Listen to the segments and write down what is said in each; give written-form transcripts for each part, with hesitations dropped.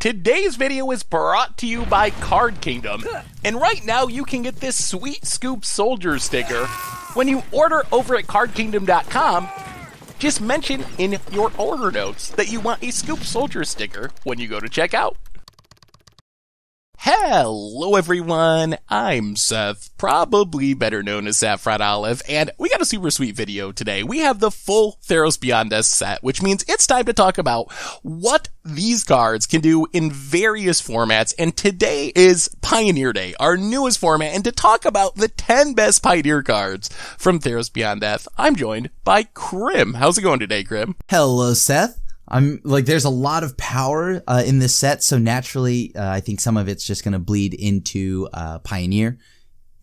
Today's video is brought to you by Card Kingdom, and right now you can get this sweet Scoop Soldier sticker when you order over at cardkingdom.com. Just mention in your order notes that you want a Scoop Soldier sticker when you go to checkout. Hello everyone, I'm Seth, probably better known as Saffron Olive, and we got a super sweet video today. We have the full Theros Beyond Death set, which means it's time to talk about what these cards can do in various formats, and today is Pioneer Day, our newest format, and to talk about the 10 best Pioneer cards from Theros Beyond Death, I'm joined by Krim. How's it going today, Krim? Hello, Seth. There's a lot of power in this set, so naturally, I think some of it's just going to bleed into Pioneer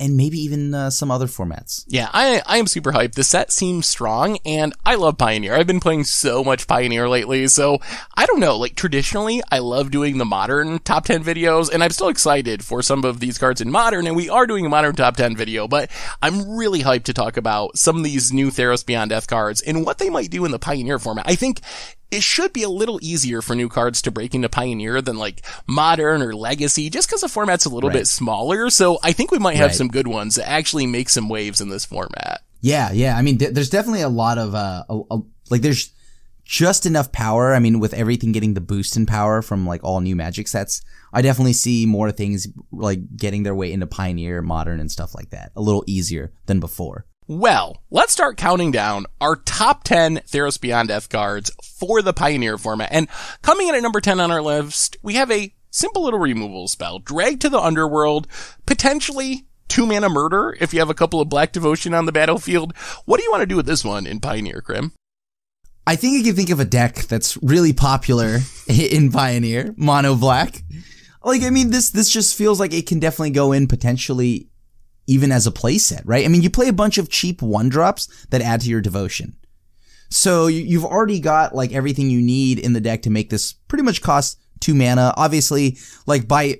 and maybe even some other formats. Yeah, I am super hyped. The set seems strong, and I love Pioneer. I've been playing so much Pioneer lately, so I don't know, like traditionally, I love doing the Modern Top 10 videos, and I'm still excited for some of these cards in Modern, and we are doing a Modern Top 10 video, but I'm really hyped to talk about some of these new Theros Beyond Death cards and what they might do in the Pioneer format. I think it should be a little easier for new cards to break into Pioneer than like Modern or Legacy, just because the format's a little bit smaller. So I think we might have some good ones that actually make some waves in this format. Yeah. I mean, there's definitely a lot of, there's just enough power. I mean, with everything getting the boost in power from like all new Magic sets, I definitely see more things like getting their way into Pioneer, Modern, and stuff like that a little easier than before. Well, let's start counting down our top 10 Theros Beyond Death cards for the Pioneer format. And coming in at number 10 on our list, we have a simple little removal spell. Drag to the Underworld, potentially 2-mana murder if you have a couple of Black Devotion on the battlefield. What do you want to do with this one in Pioneer, Krim? I think I can think of a deck that's really popular in Pioneer, Mono Black. This just feels like it can definitely go in potentially even as a playset, right? I mean, you play a bunch of cheap 1-drops that add to your devotion. So you've already got like everything you need in the deck to make this pretty much cost 2 mana. Obviously, like by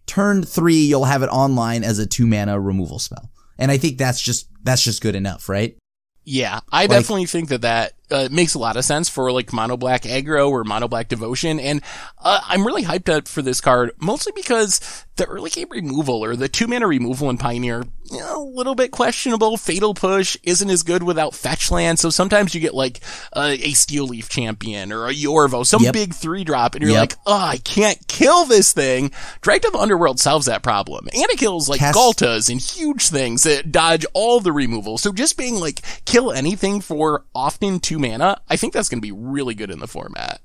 turn 3, you'll have it online as a 2-mana removal spell. And I think that's just good enough, right? Yeah, I definitely think that makes a lot of sense for like Mono Black Aggro or Mono Black Devotion, and I'm really hyped up for this card, mostly because the early game removal or the 2-mana removal in Pioneer, a little bit questionable. Fatal Push isn't as good without fetch land, so sometimes you get like a Steel Leaf Champion or a Yorvo, some big 3-drop, and you're like, oh, I can't kill this thing. Drag to the Underworld solves that problem, and it kills like Galtas and huge things that dodge all the removal, so just being like, kill anything for often 2 mana, I think that's going to be really good in the format.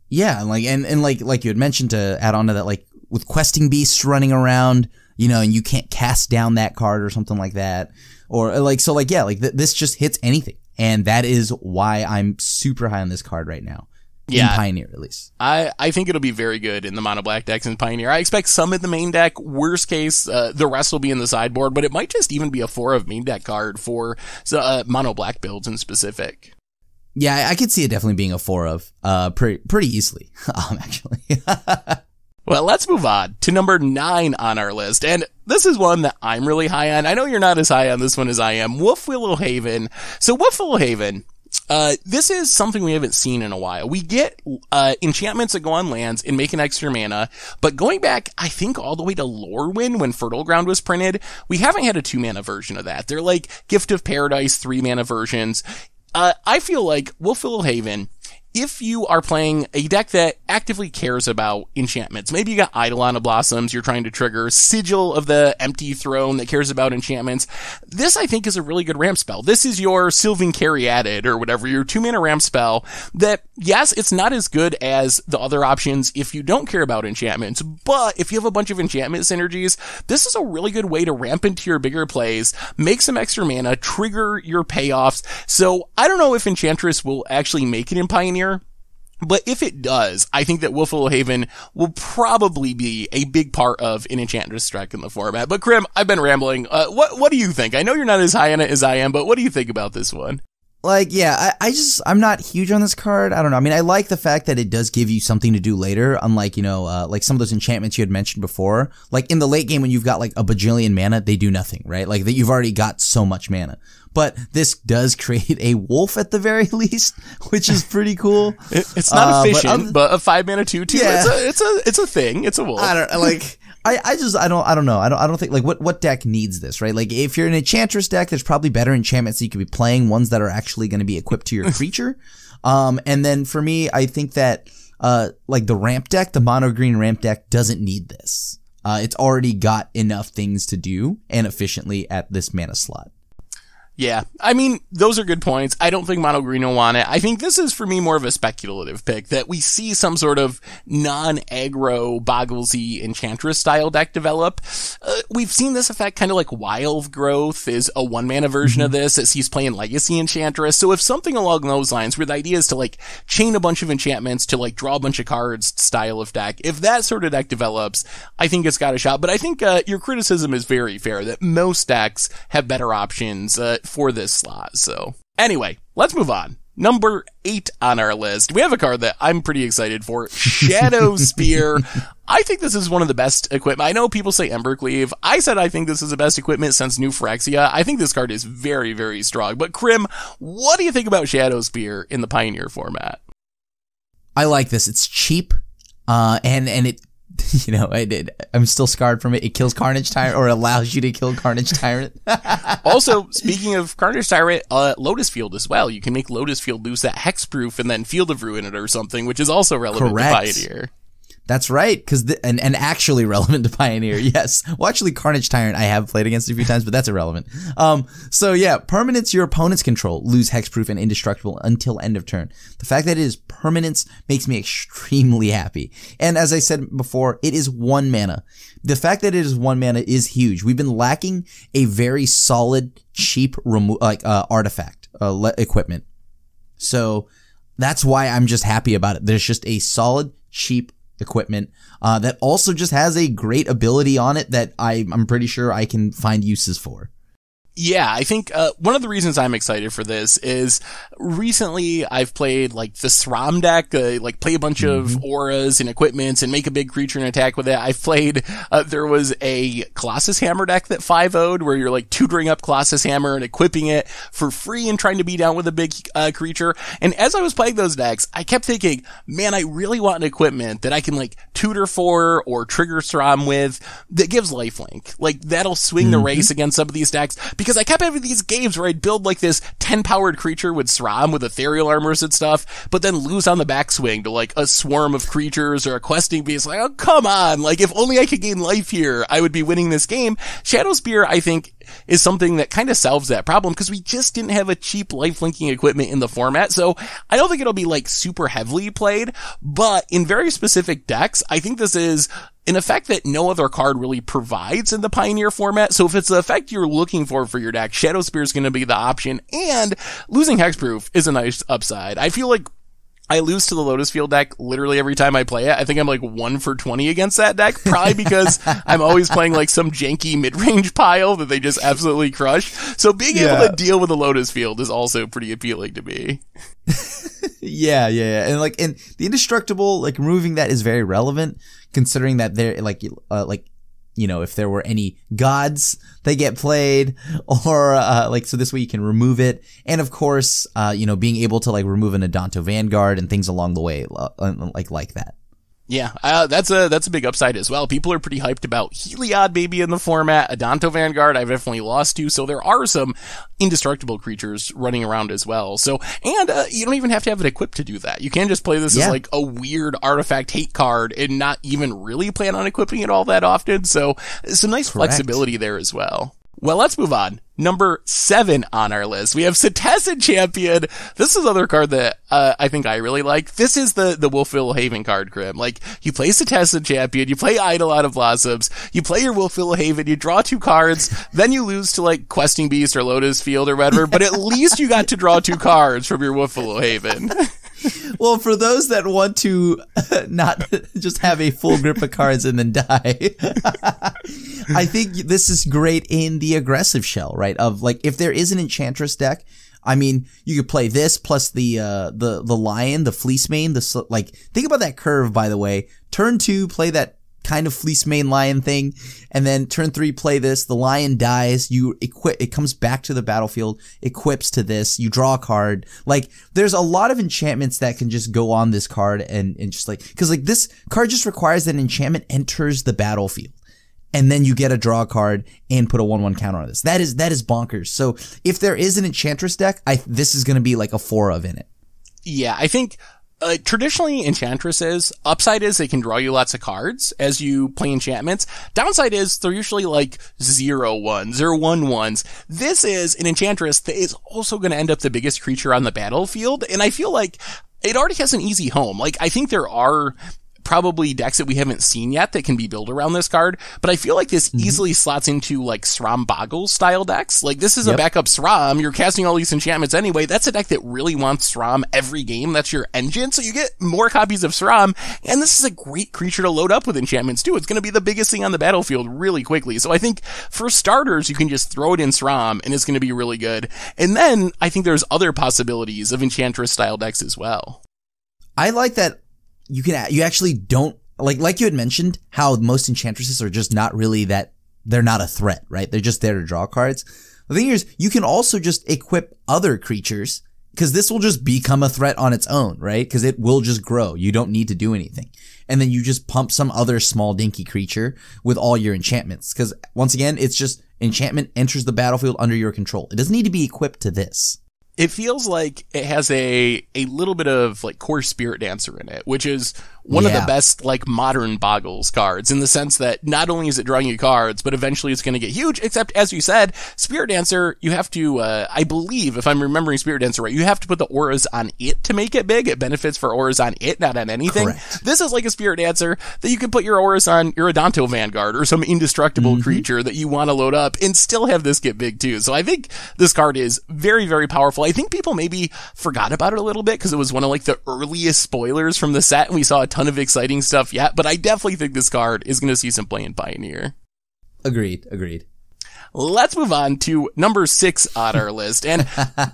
Yeah, like you had mentioned, to add on to that, like with questing beasts running around, and you can't cast down that card or something like that, or this just hits anything, and that is why I'm super high on this card right now. In Pioneer, at least. I think it'll be very good in the Mono Black decks in Pioneer. I expect some in the main deck. Worst case, the rest will be in the sideboard, but it might just even be a 4 of main deck card for Mono Black builds in specific. Yeah, I could see it definitely being a 4 of, pretty easily, actually. Well, let's move on to number 9 on our list, and this is one that I'm really high on. I know you're not as high on this one as I am. Willful Haven. So Willful Haven, this is something we haven't seen in a while. We get enchantments that go on lands and make an extra mana, but going back, I think all the way to Lorwyn when Fertile Ground was printed, we haven't had a 2-mana version of that. They're like Gift of Paradise 3-mana versions. I feel like Willful Haven, if you are playing a deck that actively cares about enchantments, maybe you got Eidolon of Blossoms you're trying to trigger, Sigil of the Empty Throne that cares about enchantments, this I think is a really good ramp spell. This is your Sylvan Caryatid or whatever, your 2-mana ramp spell that, yes, it's not as good as the other options if you don't care about enchantments, but if you have a bunch of enchantment synergies, this is a really good way to ramp into your bigger plays, make some extra mana, trigger your payoffs. So I don't know if Enchantress will actually make it in Pioneer, but if it does, I think that Willful Haven will probably be a big part of an Enchantress deck in the format. But Krim, I've been rambling. What do you think? I know you're not as high on it as I am, but what do you think about this one? Like, yeah, I'm not huge on this card. I don't know. I mean, I like the fact that it does give you something to do later, unlike, like some of those enchantments you had mentioned before. Like in the late game when you've got like a bajillion mana, they do nothing, right? Like that you've already got so much mana. But this does create a wolf at the very least, which is pretty cool. It's not efficient, but a 5 mana 2/2. Yeah. It's a thing. It's a wolf. I don't like. I don't know. I don't think like what deck needs this, right? Like if you're an Enchantress deck, there's probably better enchantments that you could be playing, ones that are actually going to be equipped to your creature. And then for me, I think that like the ramp deck, the mono green ramp deck doesn't need this. It's already got enough things to do and efficiently at this mana slot. Yeah, I mean, those are good points. I don't think Mono Green will want it. I think this is, for me, more of a speculative pick, that we see some sort of non-aggro Bogglesy Enchantress-style deck develop. We've seen this effect kind of like Wild Growth is a 1-mana version of this, as he's playing Legacy Enchantress. So if something along those lines, where the idea is to, like, chain a bunch of enchantments to, like, draw a bunch of cards style of deck, if that sort of deck develops, I think it's got a shot. But I think your criticism is very fair, that most decks have better options for this slot. So anyway, let's move on. Number 8 on our list. We have a card that I'm pretty excited for. Shadow Spear. I think this is one of the best equipment. I know people say Embercleave. I said I think this is the best equipment since New Phyrexia. I think this card is very, very strong. But Krim, what do you think about Shadow Spear in the Pioneer format? I like this. It's cheap. And it, I'm still scarred from it. It kills Carnage Tyrant, or allows you to kill Carnage Tyrant. Also, speaking of Carnage Tyrant, Lotus Field as well. You can make Lotus Field lose that hexproof and then Field of Ruin it or something, which is also relevant to Pioneer. That's right, and actually relevant to Pioneer, yes. Well, actually, Carnage Tyrant I have played against a few times, but that's irrelevant. So yeah, permanents your opponents control lose hexproof and indestructible until end of turn. The fact that it is permanents makes me extremely happy. And as I said before, it is 1 mana. The fact that it is 1 mana is huge. We've been lacking a very solid, cheap artifact equipment. So that's why I'm just happy about it. There's just a solid, cheap equipment that also just has a great ability on it that I'm pretty sure I can find uses for. Yeah, I think one of the reasons I'm excited for this is recently I've played like the SRAM deck, like play a bunch of auras and equipments and make a big creature and attack with it. I've played, there was a Colossus Hammer deck that 5-0'd where you're like tutoring up Colossus Hammer and equipping it for free and trying to beat down with a big creature. And as I was playing those decks, I kept thinking, man, I really want an equipment that I can like tutor for or trigger SRAM with that gives lifelink. Like that'll swing the race against some of these decks. Because I kept having these games where I'd build like this 10-powered creature with SRAM with ethereal armors and stuff, but then lose on the backswing to like a swarm of creatures or a questing beast. Like, oh, come on. Like, if only I could gain life here, I would be winning this game. Shadow Spear, I think, is something that kind of solves that problem because we just didn't have a cheap lifelinking equipment in the format. So I don't think it'll be like super heavily played, but in very specific decks, I think this is an effect that no other card really provides in the Pioneer format. So if it's the effect you're looking for your deck, Shadow Spear is going to be the option, and losing Hexproof is a nice upside. I feel like I lose to the Lotus Field deck literally every time I play it. I think I'm like 1 for 20 against that deck, probably because I'm always playing like some janky mid-range pile that they just absolutely crush. So being able to deal with the Lotus Field is also pretty appealing to me. Yeah. And like, and the indestructible, like removing that is very relevant considering that they're like, if there were any gods that get played or, so this way you can remove it. And of course, being able to like remove an Adanto Vanguard and things along the way, like that. Yeah, that's a big upside as well. People are pretty hyped about Heliod maybe in the format. Adanto Vanguard I've definitely lost to, so there are some indestructible creatures running around as well. So, and you don't even have to have it equipped to do that. You can just play this as like a weird artifact hate card and not even really plan on equipping it all that often. So, some nice flexibility there as well. Well, let's move on. Number 7 on our list. We have Setessan Champion. This is another card that I think I really like. This is the Willful Haven card, Krim. Like, you play Setessan Champion, you play Idol Out of Blossoms, you play your Willful Haven, you draw 2 cards, then you lose to like Questing Beast or Lotus Field or whatever, but at least you got to draw 2 cards from your Willful Haven. Well, for those that want to not just have a full grip of cards and then die, I think this is great in the aggressive shell, right? Of like, if there is an Enchantress deck, I mean, you could play this plus the lion, the fleece mane, like, think about that curve, by the way. Turn 2, play that kind of fleece mane lion thing, and then turn 3, play this. The lion dies, you equip, it comes back to the battlefield, equips to this, you draw a card. Like, there's a lot of enchantments that can just go on this card and just like, cause like this card just requires that an enchantment enters the battlefield. And then you get a draw card and put a 1/1 counter on this. That is bonkers. So if there is an Enchantress deck, this is going to be like a 4 of in it. Yeah, I think traditionally Enchantresses, upside is they can draw you lots of cards as you play enchantments. Downside is they're usually like 0/1s or 1/1s. This is an Enchantress that is also going to end up the biggest creature on the battlefield. And I feel like it already has an easy home. Like, I think there are probably decks that we haven't seen yet that can be built around this card, but I feel like this easily slots into like Sram Boggle style decks. Like, this is a backup Sram, you're casting all these enchantments anyway. That's a deck that really wants Sram every game. That's your engine, so you get more copies of Sram, and this is a great creature to load up with enchantments too. It's going to be the biggest thing on the battlefield really quickly. So I think for starters, you can just throw it in Sram and it's going to be really good. And then I think there's other possibilities of Enchantress style decks as well. I like that you actually don't, like you had mentioned, how most Enchantresses are just not really that, they're not a threat, right? They're just there to draw cards. The thing is, you can also just equip other creatures, because this will just become a threat on its own, right? Because it will just grow. You don't need to do anything. And then you just pump some other small dinky creature with all your enchantments. Because once again, it's just enchantment enters the battlefield under your control. It doesn't need to be equipped to this. It feels like it has a little bit of like core Spirit Dancer in it, which is one of the best like modern Boggles cards, in the sense that not only is it drawing you cards, but eventually it's going to get huge, except as you said, Spirit Dancer, you have to, I believe, if I'm remembering Spirit Dancer right, you have to put the auras on it to make it big. It benefits for auras on it, not on anything. Correct. This is like a Spirit Dancer that you can put your auras on your Adanto Vanguard or some indestructible creature that you want to load up and still have this get big too. So I think this card is very, very powerful. I think people maybe forgot about it a little bit because it was one of like the earliest spoilers from the set, and we saw a ton of exciting stuff yet, but I definitely think this card is going to see some play in Pioneer. Agreed. Let's move on to number 6 on our list, and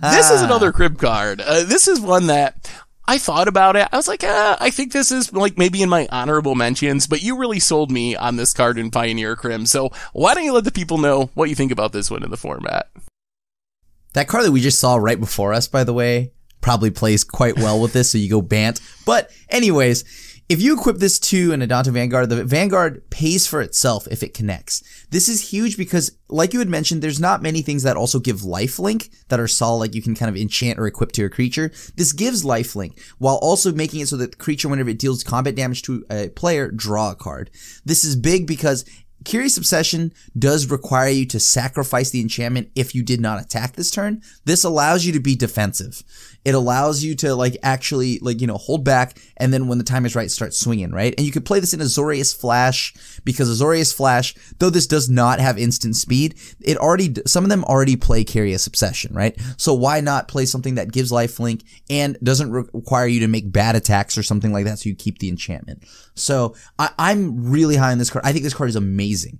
this is another Krim card. This is one that I thought about it. I was like, I think this is like maybe in my honorable mentions, but you really sold me on this card in Pioneer, Krim. So why don't you let the people know what you think about this one in the format? That card that we just saw right before us, by the way, probably plays quite well with this, so you go Bant. But anyways, if you equip this to an Adanto Vanguard, the Vanguard pays for itself if it connects. This is huge because, like you had mentioned, there's not many things that also give lifelink that are solid, like you can kind of enchant or equip to your creature. This gives lifelink, while also making it so that the creature, whenever it deals combat damage to a player, draw a card. This is big because Curious Obsession does require you to sacrifice the enchantment if you did not attack this turn. This allows you to be defensive. It allows you to like actually like, you know, hold back, and then when the time is right, start swinging, right? And you could play this in Azorius Flash, because Azorius Flash, though this does not have instant speed, some of them already play Curious Obsession, right? So why not play something that gives lifelink and doesn't require you to make bad attacks or something like that, so you keep the enchantment. So I'm really high on this card. I think this card is amazing.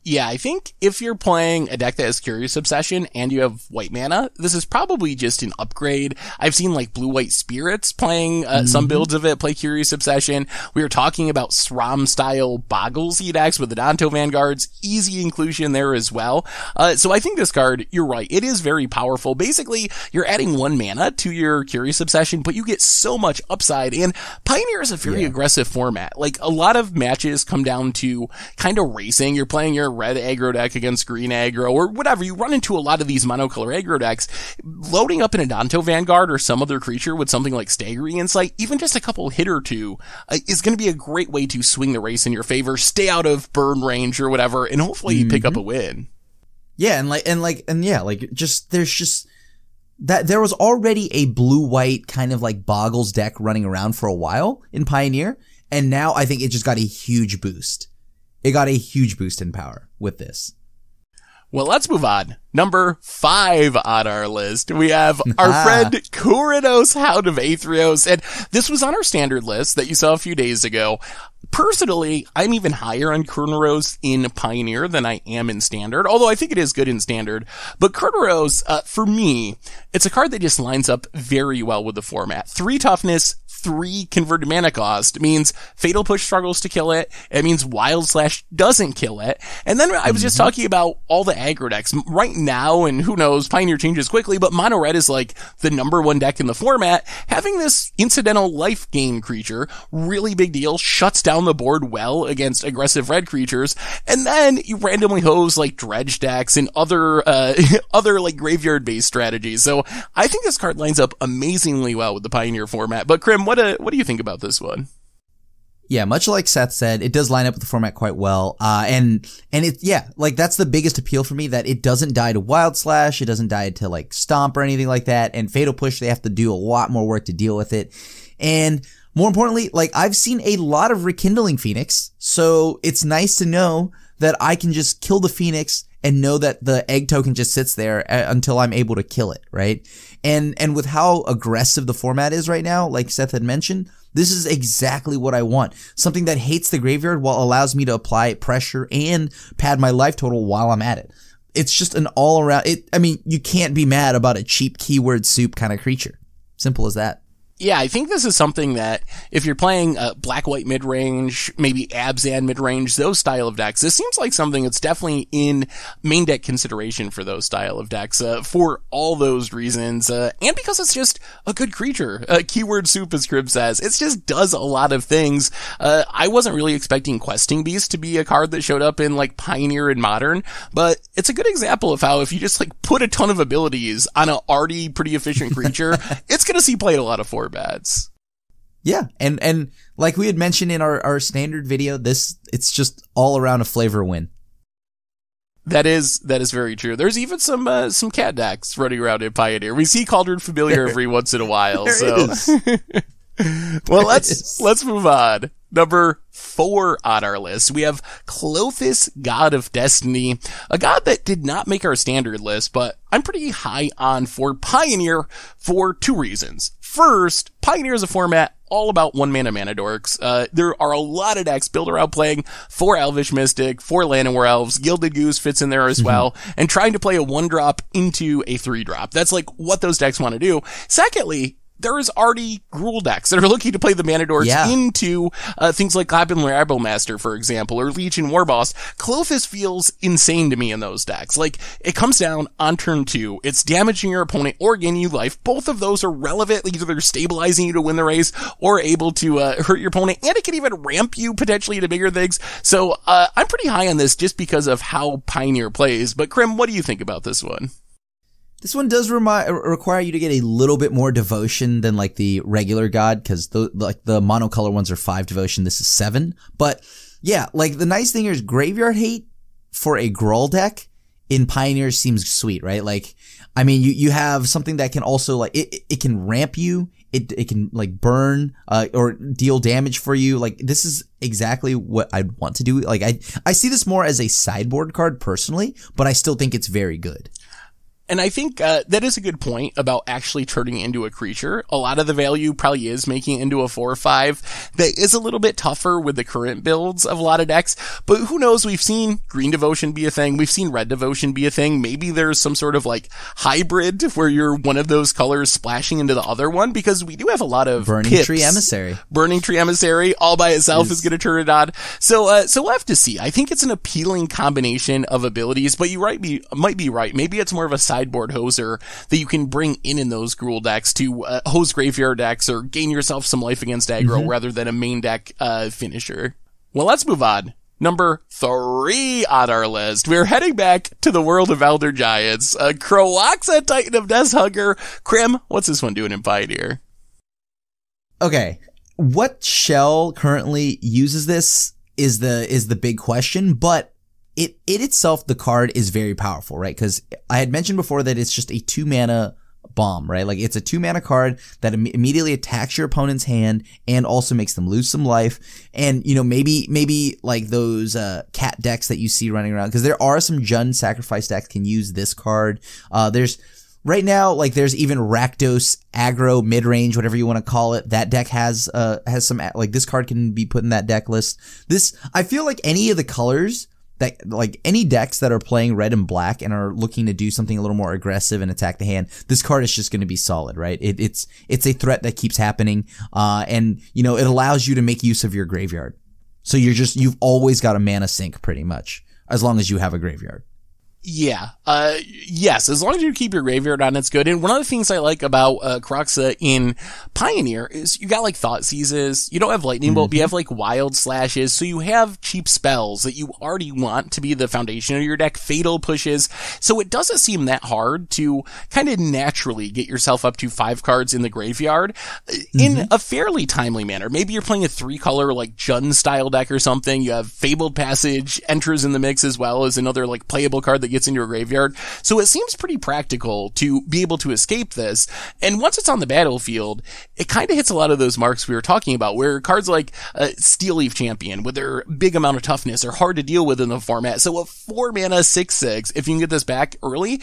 Yeah, I think if you're playing a deck that has Curious Obsession and you have white mana, this is probably just an upgrade. I've seen like blue-white spirits playing some builds of it, play Curious Obsession. We were talking about SRAM-style Boggles decks with the Adanto Vanguards. Easy inclusion there as well. So I think this card, you're right, it is very powerful. Basically, you're adding 1 mana to your Curious Obsession, but you get so much upside. And Pioneer is a very aggressive format. Like, a lot of matches come down to kind of racing. You're playing your red aggro deck against green aggro or whatever. You run into a lot of these monocolor aggro decks. Loading up an Adanto Vanguard or some other creature with something like Staggering Insight, even just a couple hit or two, is going to be a great way to swing the race in your favor, stay out of burn range or whatever, and hopefully pick up a win. Yeah, there's just that there was already a blue-white kind of like Boggles deck running around for a while in Pioneer, and now I think it just got a huge boost. It got a huge boost in power with this. Well, let's move on Number 5 on our list, we have our friend Kurinos, Hound of Aetherios, and this was on our standard list that you saw a few days ago. Personally, I'm even higher on Kurinos in Pioneer than I am in Standard, although I think it is good in Standard. But Kurinos, for me, it's a card that just lines up very well with the format. 3 toughness, 3 converted mana cost means Fatal Push struggles to kill it. It means Wild Slash doesn't kill it. And then I was just talking about all the aggro decks right now, and who knows, Pioneer changes quickly, but Mono Red is like the number 1 deck in the format. Having this incidental life gain creature, really big deal, shuts down the board well against aggressive red creatures. And then you randomly hose like dredge decks and other like graveyard based strategies. So I think this card lines up amazingly well with the Pioneer format. But Krim, what do you think about this one? Yeah, much like Seth said, it does line up with the format quite well. And it, yeah, like that's the biggest appeal for me, that it doesn't die to Wild Slash. It doesn't die to like Stomp or anything like that. And Fatal Push, they have to do a lot more work to deal with it. And more importantly, like I've seen a lot of Rekindling Phoenix. So it's nice to know that I can just kill the Phoenix and know that the egg token just sits there until I'm able to kill it, right? And with how aggressive the format is right now, like Seth had mentioned, this is exactly what I want. Something that hates the graveyard while allows me to apply pressure and pad my life total while I'm at it. It's just an all around, I mean, you can't be mad about a cheap keyword soup kind of creature. Simple as that. Yeah, I think this is something that if you're playing black-white mid-range, maybe Abzan mid-range, those style of decks, this seems like something that's definitely in main deck consideration for those style of decks, for all those reasons, and because it's just a good creature. Keyword soup, as Krim says, it just does a lot of things. I wasn't really expecting Questing Beast to be a card that showed up in like Pioneer and Modern, but it's a good example of how if you just like put a ton of abilities on an already pretty efficient creature, it's gonna see played a lot of bats. Yeah, and like we had mentioned in our standard video, it's just all around a flavor win. That is very true. There's even some cat decks running around in Pioneer. We see Cauldron Familiar every once in a while. So well, let's move on. Number 4 on our list, we have Klothys, God of Destiny, a god that did not make our standard list, but I'm pretty high on for Pioneer for 2 reasons. First, Pioneer is a format all about 1-mana mana dorks. There are a lot of decks built around playing 4 Elvish Mystic, 4 Llanowar Elves, Gilded Goose fits in there as well, and trying to play a 1-drop into a 3-drop. That's like what those decks want to do. Secondly, there is already Gruul decks that are looking to play the mana dorks into things like Goblin Rabblemaster, for example, or Legion Warboss. Klothys feels insane to me in those decks. Like, it comes down on turn 2, it's damaging your opponent or gaining you life. Both of those are relevant. Either they're stabilizing you to win the race or able to hurt your opponent, and it can even ramp you potentially to bigger things. So I'm pretty high on this just because of how Pioneer plays. But Krim, what do you think about this one? This one does require you to get a little bit more devotion than like the regular god, because the monocolor ones are 5 devotion. This is 7. But yeah, like the nice thing is graveyard hate for a Gruul deck in Pioneer seems sweet, right? Like, I mean, you have something that can also like it can ramp you. It can like burn or deal damage for you. Like, this is exactly what I'd want to do. Like, I see this more as a sideboard card personally, but I still think it's very good. And I think that is a good point about actually turning it into a creature. A lot of the value probably is making it into a 4 or 5. That is a little bit tougher with the current builds of a lot of decks. But who knows? We've seen Green Devotion be a thing. We've seen Red Devotion be a thing. Maybe there's some sort of like hybrid where you're one of those colors splashing into the other one, because we do have a lot of Burning Tree Emissary. Burning Tree Emissary all by itself is going to turn it on. So we'll have to see. I think it's an appealing combination of abilities, but you might be right. Maybe it's more of a sideboard hoser that you can bring in those Gruul decks to hose graveyard decks or gain yourself some life against aggro rather than a main deck finisher. Well, let's move on. Number 3 on our list. We're heading back to the world of Elder Giants. Kroaxa, Titan of Deathhunger. Krim, what's this one doing in Pioneer? Okay, what shell currently uses this is the big question, but it itself, the card is very powerful, right? Because I had mentioned before that it's just a 2 mana bomb, right? Like it's a 2-mana card that immediately attacks your opponent's hand and also makes them lose some life. And, you know, maybe like those cat decks that you see running around, because there are some Jund sacrifice decks can use this card. There's right now, like there's even Rakdos aggro mid-range, whatever you want to call it. That deck has some, like this card can be put in that deck list. I feel like any of the colors that, like any decks that are playing red and black and are looking to do something a little more aggressive and attack the hand, this card is just going to be solid, right? It's a threat that keeps happening. And you know, it allows you to make use of your graveyard. So you've always got a mana sink pretty much, as long as you have a graveyard. Yeah. Yes, as long as you keep your graveyard on, it's good. And one of the things I like about Kroxa in Pioneer is you got like Thought Seizes. You don't have Lightning Bolt, but you have like Wild Slashes. So you have cheap spells that you already want to be the foundation of your deck. Fatal Pushes. So it doesn't seem that hard to kind of naturally get yourself up to 5 cards in the graveyard in a fairly timely manner. Maybe you're playing a 3-color like Jund style deck or something. You have Fabled Passage enters in the mix as well as another like playable card that gets into your graveyard. So it seems pretty practical to be able to escape this. And once it's on the battlefield, it kind of hits a lot of those marks we were talking about, where cards like Steel Leaf Champion with their big amount of toughness are hard to deal with in the format. So a 4-mana 6/6, if you can get this back early,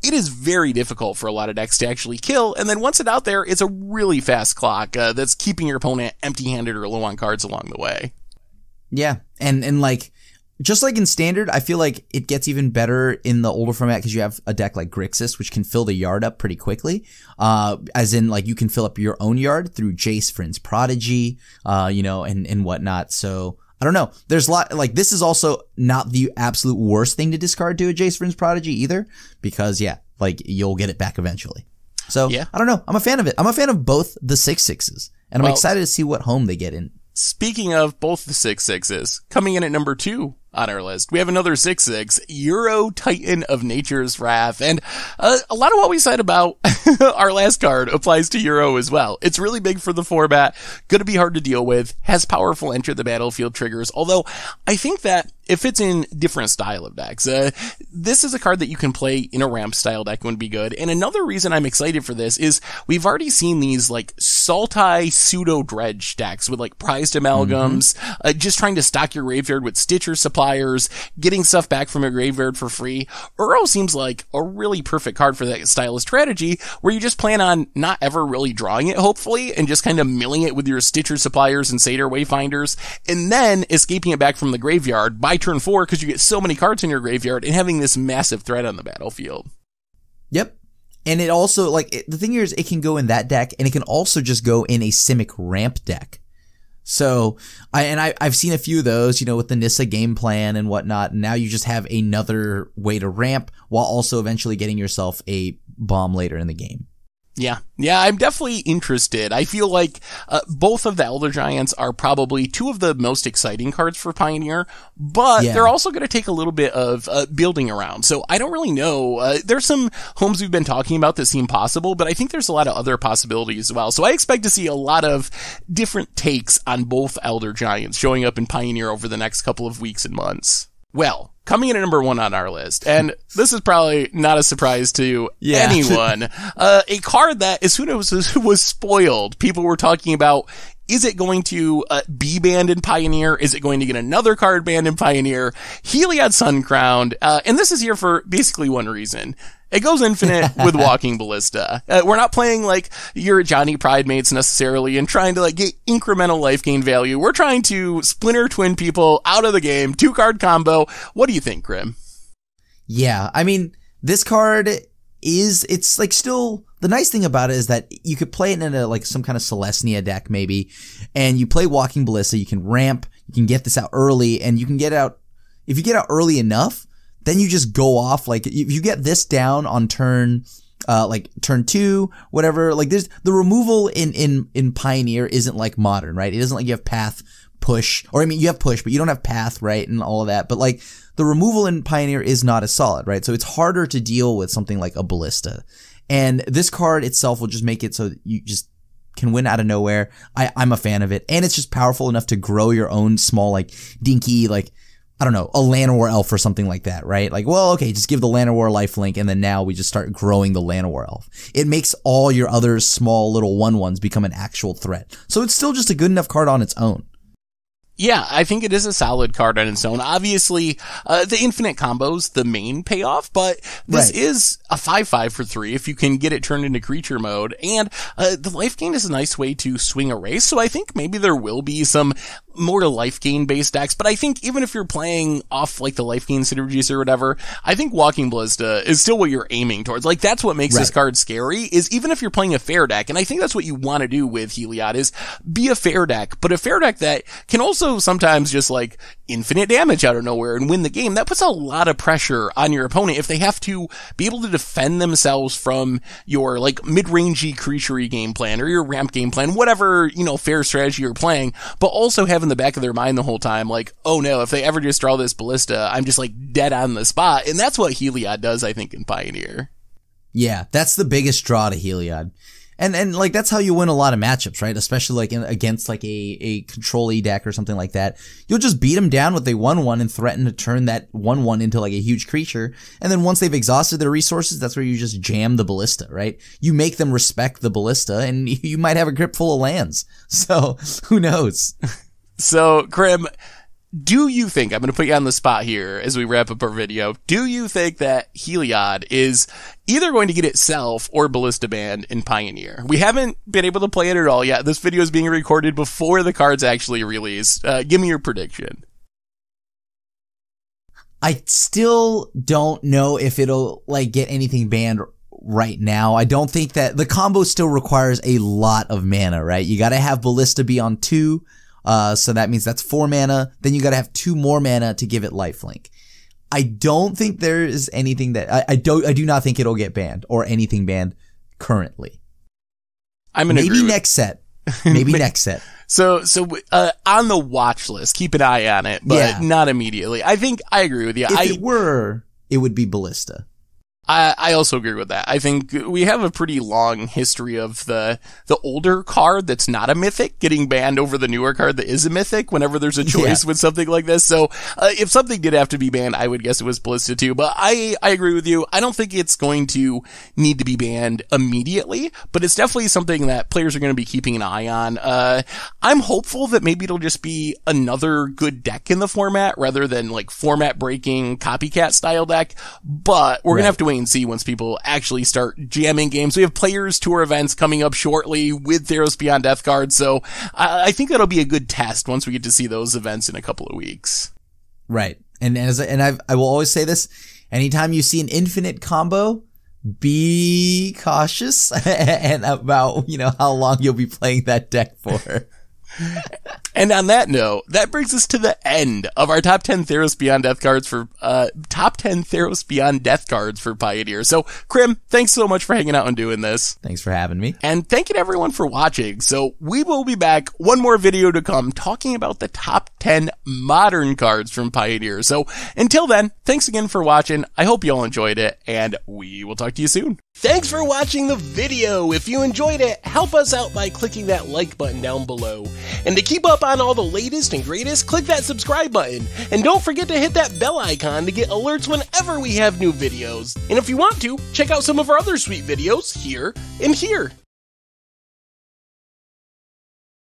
it is very difficult for a lot of decks to actually kill. And then once it's out there, it's a really fast clock that's keeping your opponent empty-handed or low on cards along the way. Yeah. And like, just like in Standard, I feel like it gets even better in the older format because you have a deck like Grixis, which can fill the yard up pretty quickly. As in, like, you can fill up your own yard through Jace, Friend's Prodigy, you know, and whatnot. So, I don't know. There's a lot, like, this is also not the absolute worst thing to discard to a Jace, Friend's Prodigy either, because, yeah, like, you'll get it back eventually. So, yeah. I don't know. I'm a fan of it. I'm a fan of both the 6/6s, and I'm excited to see what home they get in. Speaking of both the 6/6s, coming in at number 2 on our list, we have another 6/6, Euro Titan of Nature's Wrath. And a lot of what we said about our last card applies to Euro as well. It's really big for the format, gonna be hard to deal with, has powerful enter the battlefield triggers, although I think that it fits in different style of decks. This is a card that you can play in a ramp style deck would be good. And another reason I'm excited for this is we've already seen these like Sultai pseudo dredge decks with like prized amalgams, just trying to stock your graveyard with Stitcher suppliers, getting stuff back from your graveyard for free. Uro seems like a really perfect card for that style of strategy where you just plan on not ever really drawing it, hopefully, and just kind of milling it with your Stitcher suppliers and Satyr Wayfinders, and then escaping it back from the graveyard by turn 4 because you get so many cards in your graveyard and having this massive threat on the battlefield. Yep. And it also, like, the thing here is it can go in that deck, and it can also just go in a Simic ramp deck. So, I've seen a few of those, you know, with the Nissa game plan and whatnot, and now you just have another way to ramp while also eventually getting yourself a bomb later in the game. Yeah, I'm definitely interested. I feel like both of the Elder Giants are probably 2 of the most exciting cards for Pioneer, but they're also going to take a little bit of building around. So I don't really know. There's some homes we've been talking about that seem possible, but I think there's a lot of other possibilities as well. So I expect to see a lot of different takes on both Elder Giants showing up in Pioneer over the next couple of weeks and months. Well, coming in at number 1 on our list, and this is probably not a surprise to anyone, a card that as soon as it was spoiled, people were talking about, is it going to be banned in Pioneer? Is it going to get another card banned in Pioneer? Healy on Suncrown, and this is here for basically one reason. It goes infinite with Walking Ballista. We're not playing like your Johnny Pridemates necessarily and trying to like get incremental life gain value. We're trying to Splinter Twin people out of the game. 2-card combo. What do you think, Krim? Yeah, I mean, this card it's like still, the nice thing about it is that you could play it in a like some kind of Celestia deck maybe, and you play Walking Ballista, you can ramp, you can get this out early, and you can get out, if you get out early enough, then you just go off, like, if you get this down on turn 2, whatever, like, there's, the removal in Pioneer isn't like Modern, right? It isn't like you have path, push, or I mean, you have push, but you don't have path, right? And all of that, but like, the removal in Pioneer is not as solid, right? So it's harder to deal with something like a Ballista. And this card itself will just make it so that you just can win out of nowhere. I'm a fan of it. And it's just powerful enough to grow your own small, like, dinky, like, I don't know, a Llanowar elf or something like that, right? Like, well, okay, just give the Llanowar lifelink, and then now we just start growing the Llanowar elf. It makes all your other small little 1/1s become an actual threat. So it's still just a good enough card on its own. Yeah, I think it is a solid card on its own. Obviously, the infinite combo's the main payoff, but this is a 5/5 for 3 if you can get it turned into creature mode. And the life gain is a nice way to swing a race, so I think maybe there will be some more life gain based decks, but I think even if you're playing off like the life gain synergies or whatever, I think Walking Ballista is still what you're aiming towards. Like that's what makes this card scary, is even if you're playing a fair deck, and I think that's what you want to do with Heliod, is be a fair deck, but a fair deck that can also sometimes just like infinite damage out of nowhere and win the game. That puts a lot of pressure on your opponent if they have to be able to defend themselves from your like mid-rangey creature-y game plan or your ramp game plan, whatever, you know, fair strategy you're playing, but also have in the back of their mind the whole time, like, oh no, if they ever just draw this Ballista, I'm just like dead on the spot. And that's what Heliod does, I think, in Pioneer. Yeah, that's the biggest draw to Heliod. And like, that's how you win a lot of matchups, right? Especially like against like a control-y deck or something like that. You'll just beat them down with a 1/1 and threaten to turn that 1/1 into like a huge creature. And then once they've exhausted their resources, that's where you just jam the Ballista, right? You make them respect the Ballista, and you might have a grip full of lands. So, who knows? So, Krim, do you think, I'm going to put you on the spot here as we wrap up our video, do you think that Heliod is either going to get itself or Ballista banned in Pioneer? We haven't been able to play it at all yet. This video is being recorded before the cards actually release. Give me your prediction. I still don't know if it'll like get anything banned right now. I don't think that the combo still requires a lot of mana, right? You got to have Ballista be on 2. So that means that's 4 mana. Then you gotta have 2 more mana to give it lifelink. I don't think there is anything that, I do not think it'll get banned or anything banned currently. I'm gonna maybe next set. Maybe next set. So, on the watch list, keep an eye on it, but not immediately. I think I agree with you. If it were, it would be Ballista. I also agree with that. I think we have a pretty long history of the older card that's not a mythic getting banned over the newer card that is a mythic whenever there's a choice with something like this. So, if something did have to be banned, I would guess it was Ballista too. But I agree with you. I don't think it's going to need to be banned immediately, but it's definitely something that players are going to be keeping an eye on. I'm hopeful that maybe it'll just be another good deck in the format rather than like format breaking copycat style deck. But we're going to have to wait and see once people actually start jamming games. We have Players Tour events coming up shortly with Theros Beyond Death cards, so I think that'll be a good test once we get to see those events in a couple of weeks. Right. And I will always say this, anytime you see an infinite combo, be cautious and about, you know, how long you'll be playing that deck for. And on that note, that brings us to the end of our top 10 Theros Beyond Death cards for Pioneer. So, Krim, thanks so much for hanging out and doing this. Thanks for having me. And thank you to everyone for watching. So, we will be back, one more video to come, talking about the top 10 modern cards from Pioneer. So, until then, thanks again for watching. I hope you all enjoyed it, and we will talk to you soon. Thanks for watching the video. If you enjoyed it, help us out by clicking that like button down below. And to keep up on all the latest and greatest, click that subscribe button. And don't forget to hit that bell icon to get alerts whenever we have new videos. And if you want to, check out some of our other sweet videos here and here.